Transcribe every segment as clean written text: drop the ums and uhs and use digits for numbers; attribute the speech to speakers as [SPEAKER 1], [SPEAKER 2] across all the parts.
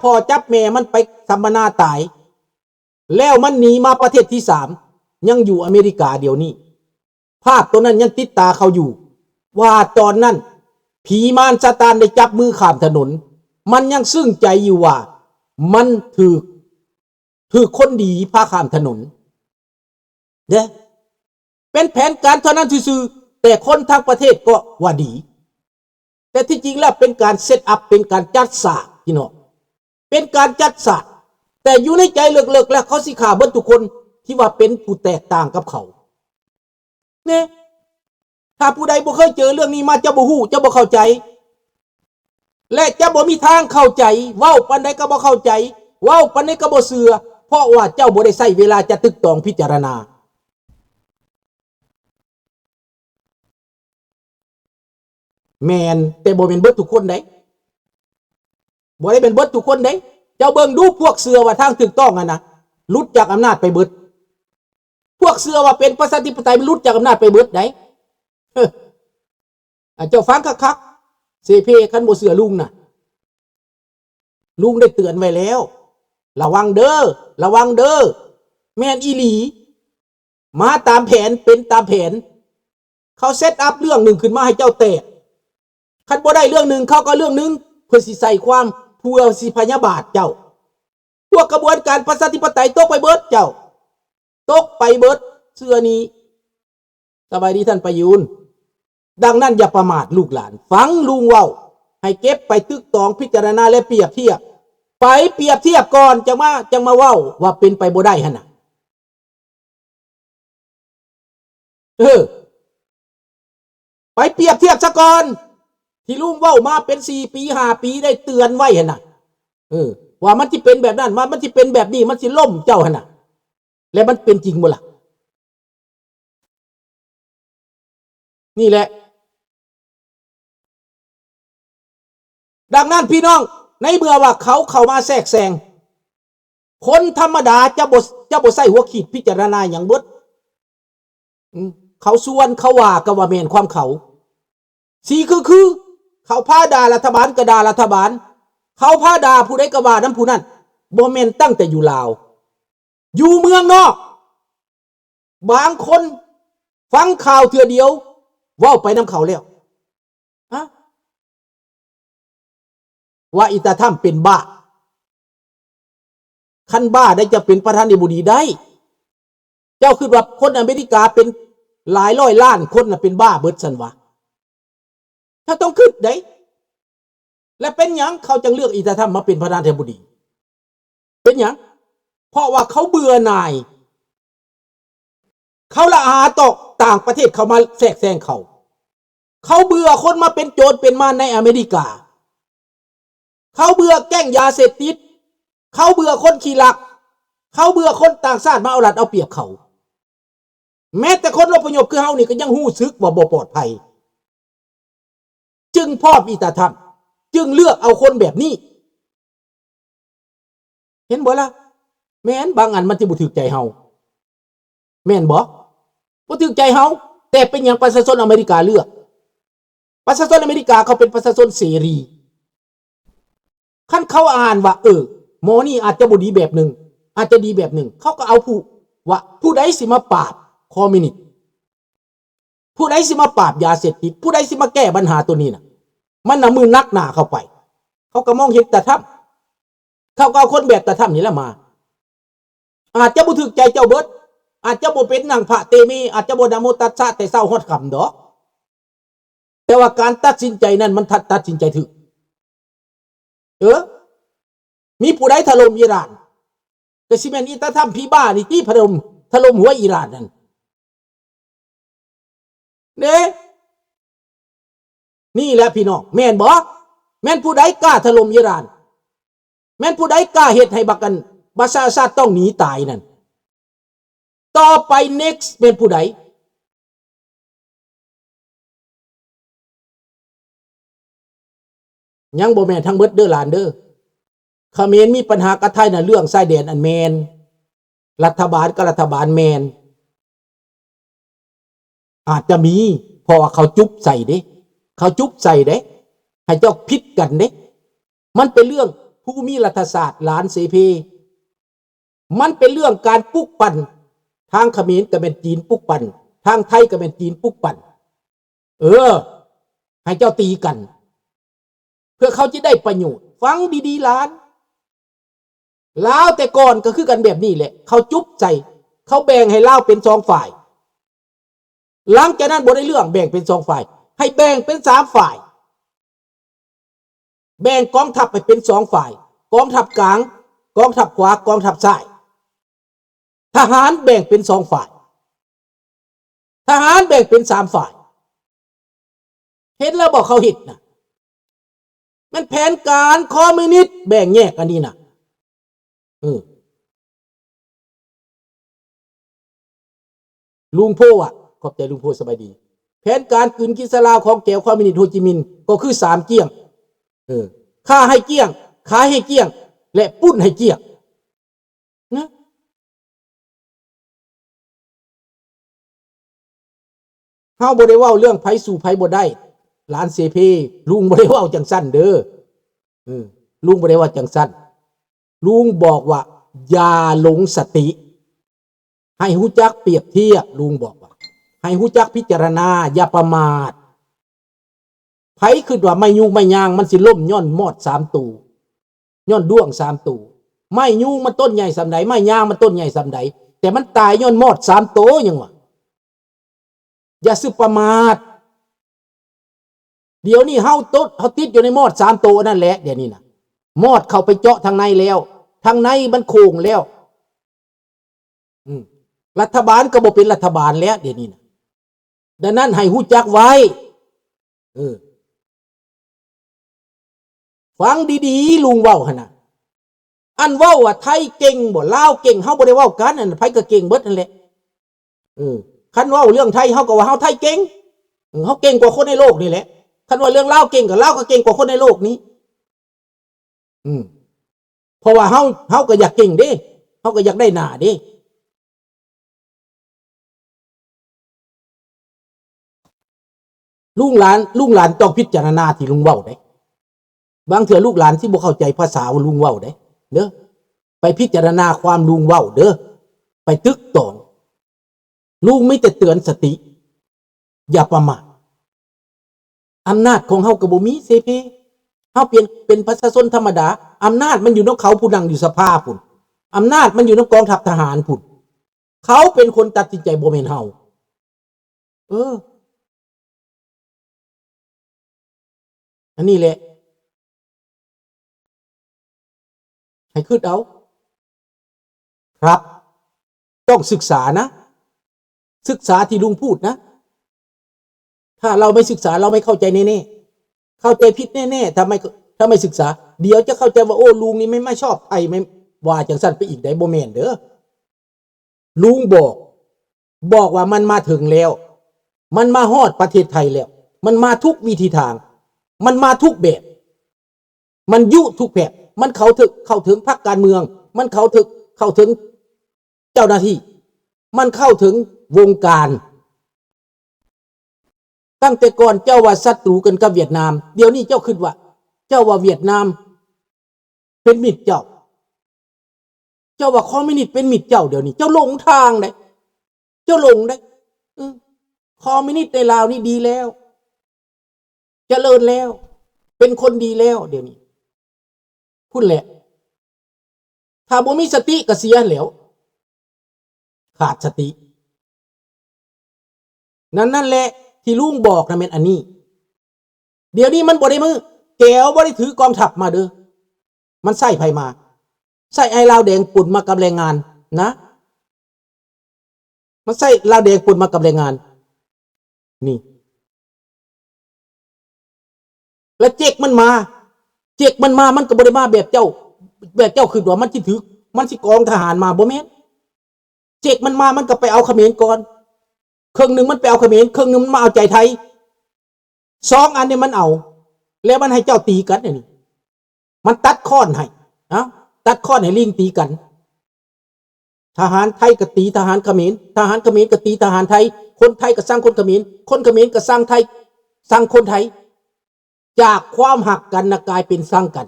[SPEAKER 1] พ่อจับแม่มันไปสัมมนาตายแล้วมันหนีมาประเทศที่3ยังอยู่อเมริกาเดี๋ยวนี้ภาพตัวนั้นยังติดตาเขาอยู่ว่าตอนนั้นผีมารซาตานได้จับมือข้ามถนนมันยังซึ้งใจอยู่ว่ามันถือคนดีพาข้ามถนนเนี่ยเป็นแผนการเท่านั้นซื่อแต่คนทั้งประเทศก็ว่าดีแต่ที่จริงแล้วเป็นการเซตอัพเป็นการจัดฉากพี่น้องเป็นการจัดฉากแต่อยู่ในใจเลิกๆแล้วเขาสิขาเบิดทุกคนที่ว่าเป็นผู้แตกต่างกับเขาเนี่ยถ้าผู้ใดบ่เคยเจอเรื่องนี้มาจะบ่ฮู้จะบ่เข้าใจและจะบ่มีทางเข้าใจเว้าปานใดก็บ่เข้าใจเว้าปานใดก็บ่เชื่อเพราะว่าเจ้าบ่ได้ใช้เวลาจะตึกตองพิจารณาแม่นแต่บ่เป็นเบิดทุกคนเด้บ่ได้เป็นเบิดทุกคนเด้เจ้าเบิ่งดูพวกเชื่อว่าทางถูกต้องนะหลุดจากอำนาจไปเบิดพวกเชื่อว่าเป็นประชาธิปไตยมันหลุดจากอำนาจไปเบิดได้เจ้าฟังคักๆเสเพคันบ่เชื่อลุงน่ะลุงได้เตือนไว้แล้วระวังเด้อระวังเด้อแม่นอีหลีมาตามแผนเป็นตามแผนเขาเซตอัพเรื่องหนึ่งขึ้นมาให้เจ้าแตกคันบ่ได้เรื่องหนึ่งเขาก็เรื่องหนึ่งเพื่อสิใส่ความเพื่อสิพยาบาทเจ้าพวกกระบวนการประชาธิปไตยตกไปเบิดเจ้าตกไปเบิดเสื้อนี้สบายดีท่านประยุนดังนั้นอย่าประมาทลูกหลานฟังลุงเว้าให้เก็บไปตึกตองพิจารณาและเปรียบเทียบไปเปรียบเทียบก่อนจังมาเว้าว่าเป็นไปบ่ได้หั่นน่ะไปเปรียบเทียบซะก่อนที่ลุงเว้ามาเป็น4 ปี5 ปีได้เตือนไว้หั่นน่ะว่ามันสิเป็นแบบนั้นมันสิเป็นแบบนี้มันสิล่มเจ้าหั่นน่ะแล้วมันเป็นจริงบ่ล่ะนี่แหละดังนั้นพี่น้องในเมื่อว่าเขาเข้ามาแทรกแซงคนธรรมดาจะบ่ใส่หัวขีดพิจารณาอย่างเบิดเขาส่วนเขาว่าก็ว่าแม่นความเขาสีคือเขาพาด่ารัฐบาลก็ด่ารัฐบาลเขาพาด่าผู้ใดก็ว่านํผู้นั้นบ่แม่นตั้งแต่อยู่ลาวอยู่เมืองนอกบางคนฟังข่าวเทื่อเดียวเว้าไปนํเขาแล้วว่าอิตาถ้ำเป็นบ้าคันบ้าได้จะเป็นประธานาธิบดีได้เจ้าคือว่าคนอเมริกาเป็นหลายร้อยล้านคนน่ะเป็นบ้าเบิดซั่นวะถ้าต้องคิดได้และเป็นหยังเขาจึงเลือกอิตาถ้ำมาเป็นประธานาธิบดีเป็นหยังเพราะว่าเขาเบื่อหน่ายเขาละอาต่อต่างประเทศเขามาแทรกแซงเขาเบื่อคนมาเป็นโจรเป็นม่านในอเมริกาเขาเบื่อแก๊งยาเสพติดเขาเบื่อคนขี้ลักเขาเบื่อคนต่างชาติมาเอารัดเอาเปรียบเขาแม้แต่คนอพยพคือเฮานี่ก็ยังหู้สึกว่าบ่ปลอดภัยจึงพ่ออิตาถ้ำจึงเลือกเอาคนแบบนี้เห็นบ่ล่ะแม่นบางอันมันสิบ่ถูกใจเฮาแม่นบ่ถูกใจเฮาแต่เป็นหยังประชาชนอเมริกาเลือกประชาชนอเมริกาเขาเป็นประชาชนเสรีคันเขาอ่านว่าหมอนี่อาจจะบ่ดีแบบนึงอาจจะดีแบบนึงเขาก็เอาผู้ใดสิมาปราบคอมมิวนิสต์ผู้ใดสิมาปราบยาเสพติดผู้ใดสิมาแก้ปัญหาตัวนี้น่ะมันน่ะมือนักหนาเข้าไปเขาก็มองเห็นแต่ถ้ำเขาก็เอาคนแบบแต่ถ้ำนี่แหละมาอาจจะบ่ถูกใจเจ้าเบิดอาจจะบ่เป็นนางพระเตมีอาจจะบ่นะโมตัสสะแต่เศร้าฮอดค่ำดอกแต่ว่าการตัดสินใจนั้นมันตัดสินใจถูกมีผู้ใดถล่มอิหร่านก็สิแม่นอิตาถ้ำพี่บ้านี่ที่ถล่มหัวอิหร่านนั่นเด้นี่แหละพี่น้องแม่นบ่แม่นผู้ใดกล้าถล่มอิหร่านแม่นผู้ใดกล้าเฮ็ดให้บักกันบาชาซาดต้องหนีตายนั่นต่อไป next เป็นผู้ใดยังบ่แม่นทั้งเบิดเด้อหลานเด้อเขมรมีปัญหากับไทยน่ะเรื่องชายแดนอันแมนรัฐบาลกับรัฐบาลแมนอาจจะมีเพราะว่าเขาจุ๊บใส่เด้เขาจุ๊บใส่เด้ให้เจ้าพิษกันเด้มันเป็นเรื่อง ภูมิรัฐศาสตร์หลานเสเพมันเป็นเรื่องการปลุกปั่นทางเขมรก็เป็นจีนปลุกปั่นทางไทยก็เป็นจีนปลุกปั่นให้เจ้าตีกันเพื่อเขาจะได้ประโยชน์ฟังดีๆหลานลาวแต่ก่อนก็คือกันแบบนี้แหละเขาจุ๊บใจเขาแบ่งให้ลาวเป็นสองฝ่ายหลังจากนั้นบ่ได้เรื่องแบ่งเป็นสองฝ่ายให้แบ่งเป็นสามฝ่ายแบ่งกองทัพไปเป็นสองฝ่ายกองทัพกลางกองทัพขวากองทัพซ้ายทหารแบ่งเป็นสองฝ่ายทหารแบ่งเป็นสามฝ่ายเห็นแล้วบอกเขาเห็นนะมันแผนการคอมมิวนิสต์แบ่งแยกกันนี่นะลุงโพอ่ะขอบใจลุงโพสบายดีแผนการคืนกินสลาวของแก้วคอมมิวนิสต์โฮจิมินห์ก็คือสามเกี้ยงฆ่าให้เกี้ยงขายให้เกี้ยงและปุ้นให้เกี้ยงนะเฮาบ่ได้เว้าเรื่องไผสู่ไผบ่ได้หลานเสเพลุงบ่ได้เว้าจังซั่นเด้อลุงบ่ได้ว่าจังซั่นลุงบอกว่าอย่าหลงสติให้ฮู้จักเปรียบเทียบลุงบอกว่าให้ฮู้จักพิจารณาอย่าประมาทไผคิดว่าไม่ยุ่งไม่ยางมันสิล่มย้อนมอด3ตูย้อนด้วง3ตูไม่ยุ่งมันต้นใหญ่สำใดไม่ยางมันต้นใหญ่สำใดแต่มันตายย้อนมอด3โตยังวะอย่าสึประมาทเดี๋ยวนี้เฮาติดอยู่ในมอด3โตนั่นแหละเดี๋ยวนี้นะมอดเข้าไปเจาะทางในแล้วทางในมันโค้งแล้วรัฐบาลก็บ่เป็นรัฐบาลแล้วเดี๋ยวนี้นะดังนั้นให้ฮู้จักไว้ฟังดีๆลุงเว้าหั่นน่ะอันเว้าว่าไทยเก่งบ่ลาวเก่งเฮาบ่ได้เว้ากันอันไผก็เก่งเบิดนั่นแหละคันเว้าเรื่องไทยเฮาก็ว่าเฮาไทยเก่งเฮาเก่งกว่าคนในโลกนี่แหละคันว่าเรื่องลาวเก่งก็ลาวก็เก่งกว่าคนในโลกนี้เพราะว่าเฮาก็อยากเก่งเด้เฮาก็อยากได้หน้าเด้ลุงหลานต้องพิจารณาที่ลุงเว้าได้บางเถื่อลูกหลานที่บ่เข้าใจภาษาลุงเว้าได้เด้อไปพิจารณาความลุงเว้าเด้อไปตึกตองลุงไม่แต่เตือนสติอย่าประมาทอำนาจของเฮาก็บ่มีเสเพเฮาเป็นประชาชนธรรมดาอำนาจมันอยู่นำเขาผู้นั่งอยู่สภาพุ่นอำนาจมันอยู่นำกองทัพทหารพุ่นเขาเป็นคนตัดสินใจบ่แม่นเฮาอันนี้แหละให้คิดเอาครับต้องศึกษานะศึกษาที่ลุงพูดนะถ้าเราไม่ศึกษาเราไม่เข้าใจแน่ๆเข้าใจผิดแน่ๆถ้าไม่ศึกษาเดี๋ยวจะเข้าใจว่าโอ้ลุงนี่ไม่ชอบไทยไม่ว่าจังซั่นไปอีกได้บ่แม่นเด้อลุงบอกว่ามันมาถึงแล้วมันมาฮอดประเทศไทยแล้วมันมาทุกวิธีทางมันมาทุกแบบมันยุทุกแบบมันเข้าถึงพรรคการเมืองมันเข้าถึงเจ้าหน้าที่มันเข้าถึงวงการตั้งแต่ก่อนเจ้าว่าศัตรูกันกับเวียดนามเดี๋ยวนี้เจ้าคิดว่าเจ้าว่าเวียดนามเป็นมิตรเจ้าว่าคอมมิวนิสต์เป็นมิตรเจ้าเดี๋ยวนี้เจ้าหลงทางได้เจ้าหลงได้คอมมิวนิสต์ในลาวนี่ดีแล้วเจริญแล้วเป็นคนดีแล้วเดี๋ยวนี้พูดแหละถ้าบ่มีสติก็เสียแล้วขาดสตินั่นแหละที่ลุงบอกนะแม่นอันนี้เดี๋ยวนี้มันบ่ได้มือแก้วบ่ได้ถือกองทัพมาเด้อมันใส่ไผมาใส่ไอ้ลาวแดงปุ่นมากับแรงงานนะมันใส่ลาวแดงปุ่นมากับแรงงานนี่แล้วเจ๊กมันมามันก็บ่ได้มาแบบเจ้าคือว่ามันสิถือมันสิกองทหารมาบ่แม่นเจ๊กมันมามันก็ไปเอาเขมรก่อนครึ่งนึงมันไปเอาเขมรครึ่งนึงมันมาเอาใจไทย2อันนี้มันเอาแล้วมันให้เจ้าตีกันนี่มันตัดค้อนให้ตัดค้อนให้ลิงตีกันทหารไทยก็ตีทหารเขมรทหารเขมรก็ตีทหารไทยคนไทยก็สร้างคนเขมรคนเขมรก็สร้างไทยสร้างคนไทยจากความหักกันกลายเป็นสร้างกัน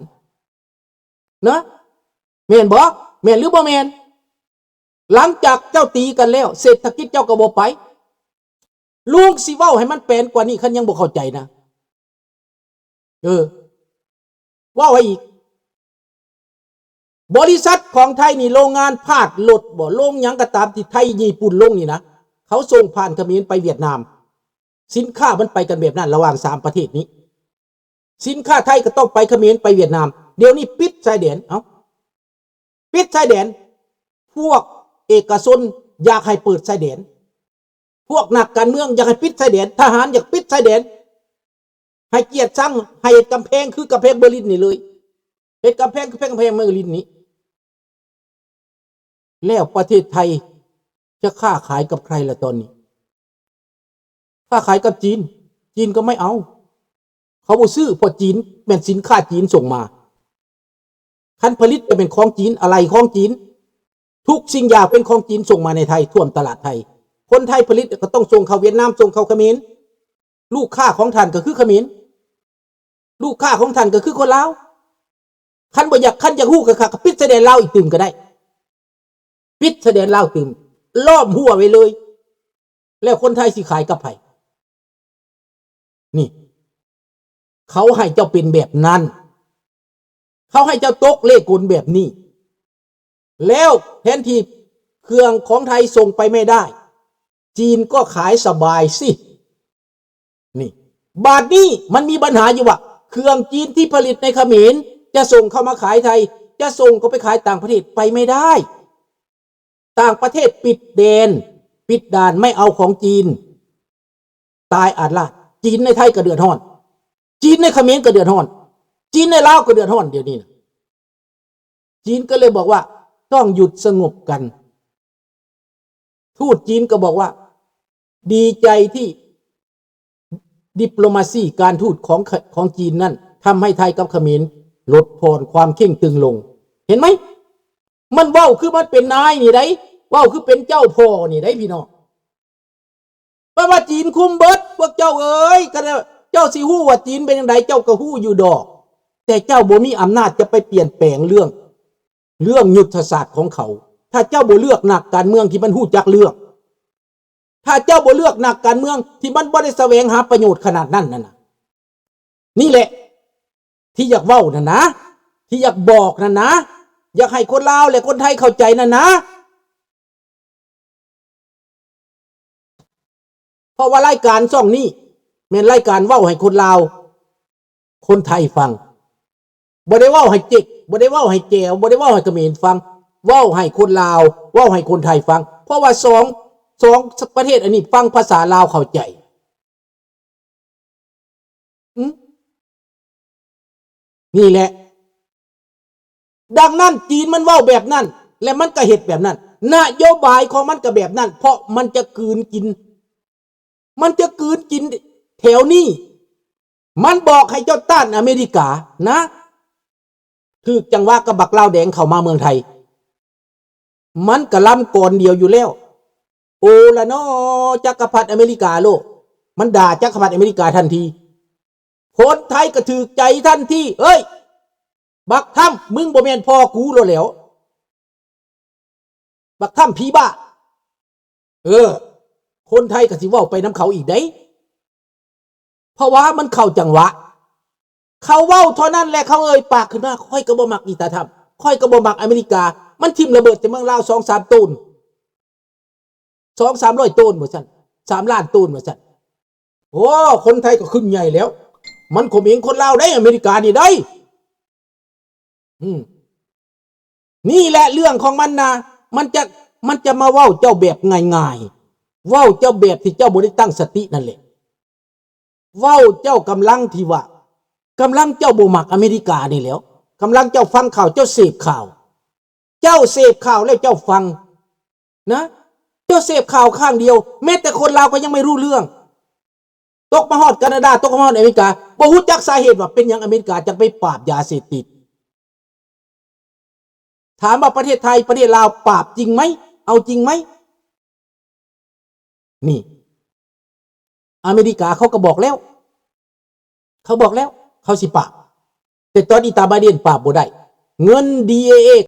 [SPEAKER 1] นะแม่นบ่แม่นหรือบ่แม่นหลังจากเจ้าตีกันแล้วเศรษฐกิจเจ้าก็บ่ไปลุงสิเว้าให้มันแปลนกว่านี้คันยังบ่เข้าใจนะเว้าให้อีกบริษัทของไทยนี่โรงงานพาดรถบ่โรงหยังก็ตามที่ไทยญี่ปุ่นลงนี่นะเขาส่งผ่านเขมรไปเวียดนามสินค้ามันไปกันแบบนั้นระหว่าง3ประเทศนี้สินค้าไทยก็ต้องไปเขมรไปเวียดนามเดี๋ยวนี้ปิดชายแดนปิดชายแดนพวกเอกชนอยากให้เปิดชายแดนพวกนักการเมืองอยากให้ปิดชายแดนทหารอยากปิดชายแดนให้เกียรติช่างให้กำแพงคือกำแพงเบอร์ลินนี่เลยเป็นกำแพงคือกำแพงเบอร์ลินนี้แล้วประเทศไทยจะค้าขายกับใครล่ะตอนนี้ค้าขายกับจีนจีนก็ไม่เอาเขาบ่ซื้อเพราะจีนเป็นสินค้าจีนส่งมาคันผลิตจะเป็นของจีนอะไรของจีนทุกสิ่งอย่างเป็นของจีนส่งมาในไทยท่วมตลาดไทยคนไทยผลิตก็ต้องส่งเข้าเวียดนามส่งเข้าเขมรลูกค้าของท่านก็คือเขมรลูกค้าของท่านก็คือคนลาวคันบ่อยากคันอยากฮู้ก็ค่ะปิดชายแดนลาวอีกตึมก็ได้ปิดชายแดนลาวตึมล้อมหัวไว้เลยแล้วคนไทยสิขายกับไผนี่เขาให้เจ้าเป็นแบบนั้นเขาให้เจ้าตกเลขกลแบบนี้แล้วแทนที่เครื่องของไทยส่งไปไม่ได้จีนก็ขายสบายสินี่บาทนี้มันมีปัญหาอยู่ว่าเครื่องจีนที่ผลิตในเขมรจะส่งเข้ามาขายไทยจะส่งก็ไปขายต่างประเทศไปไม่ได้ต่างประเทศปิดแดนปิดด่านไม่เอาของจีนตายอาดลาดจีนในไทยก็เดือดร้อนจีนในเขมรก็เดือดร้อนจีนในลาวก็เดือดร้อนเดี๋ยวนี้นะจีนก็เลยบอกว่าต้องหยุดสงบกันทูตจีนก็บอกว่าดีใจที่ดิปโลมาซีการทูตของจีนนั่นทำให้ไทยกับเขมรลดผ่อนความเข่งตึงลงเห็นไหมมันเว้าคือมันเป็นนายนี่ได้เว้าคือเป็นเจ้าพ่อนี่ได้พี่น้องเพราะว่าจีนคุมเบิดพวกเจ้าเอ้ยก็เจ้าสิฮู้ว่าจีนเป็นจังไดเจ้าก็ฮู้อยู่ดอกแต่เจ้าบ่มีอำนาจจะไปเปลี่ยนแปลงเรื่องยุทธศาสตร์ของเขาถ้าเจ้าบ่เลือกนักการเมืองที่มันฮู้จักเลือกถ้าเจ้าบ่เลือกนักการเมืองที่มันบ่ได้แสวงหาประโยชน์ขนาดนั้นน่ะนี่แหละที่อยากเว้านั่นนะที่อยากบอกนั่นนะอยากให้คนลาวและคนไทยเข้าใจนั่นนะเพราะว่ารายการช่องนี้แม่นรายการเว้าให้คนลาวคนไทยฟังบ่ได้เว้าให้จิกบ่ได้เว้าให้แจวบ่ได้เว้าให้เขมรฟังเว้าให้คนลาวเว้าให้คนไทยฟังเพราะว่าสองประเทศอันนี้ฟังภาษาลาวเข้าใจนี่แหละดังนั้นจีนมันเว้าแบบนั้นและมันก็เฮ็ดแบบนั้นนโยบายของมันก็แบบนั้นเพราะมันจะกลืนกินแถวนี้มันบอกให้เจ้าต้านอเมริกานะคือจังหวะกระบักลาวแดงเข้ามาเมืองไทยมันกระลำก่อนเดียวอยู่แล้วโอละเนาะจักรพรรดิอเมริกาโลกมันด่าจักรพรรดิอเมริกาทันทีคนไทยก็ถือใจทันทีเอ้ยบักถ้ำมึงบ่แม่นพ่อกูแล้วบักถ้ำผีบ้าคนไทยก็สิเว้าไปน้ำเขาอีกได้เพราะว่ามันเข้าจังหวะเขาเว้าเท่านั้นแหละเขาเอ่ยปากขึ้นมาค่อยก็บ่มักอีตาทำค่อยก็บ่มักอเมริกามันทิ่มระเบิดแต่เมืองลาว 2-3 ตูน 200-300 ตูนบ่ซั่น3 ล้านตูนบ่ซั่นโอ้คนไทยก็ขึ้นใหญ่แล้วมันข่มเหงคนลาวได้อเมริกานี่ได้นี่แหละเรื่องของมันนะมันจะมาเว้าเจ้าแบบง่ายๆเว้าเจ้าแบบที่เจ้าบ่ได้ตั้งสตินั่นแหละเว้าเจ้ากำลังที่ว่ากำลังเจ้าบ่มักอเมริกานี่แล้วกำลังเจ้าฟังข่าวเจ้าเสพข่าวแล้วเจ้าฟังนะเจ้าเสพข่าวข้างเดียวแม้แต่คนลาวก็ยังไม่รู้เรื่องตกมาฮอดแคนาดาตกมาฮอดอเมริกาบ่ฮู้จักสาเหตุว่าเป็นหยังอเมริกาจังไปปราบยาเสพติดถามว่าประเทศไทยประเทศลาวปราบจริงไหมเอาจริงไหมนี่อเมริกาเขาก็บอกแล้วเขาสิปราบแต่ตอนนี้ตาบาเดนปราบบ่ได้ เงิน DAA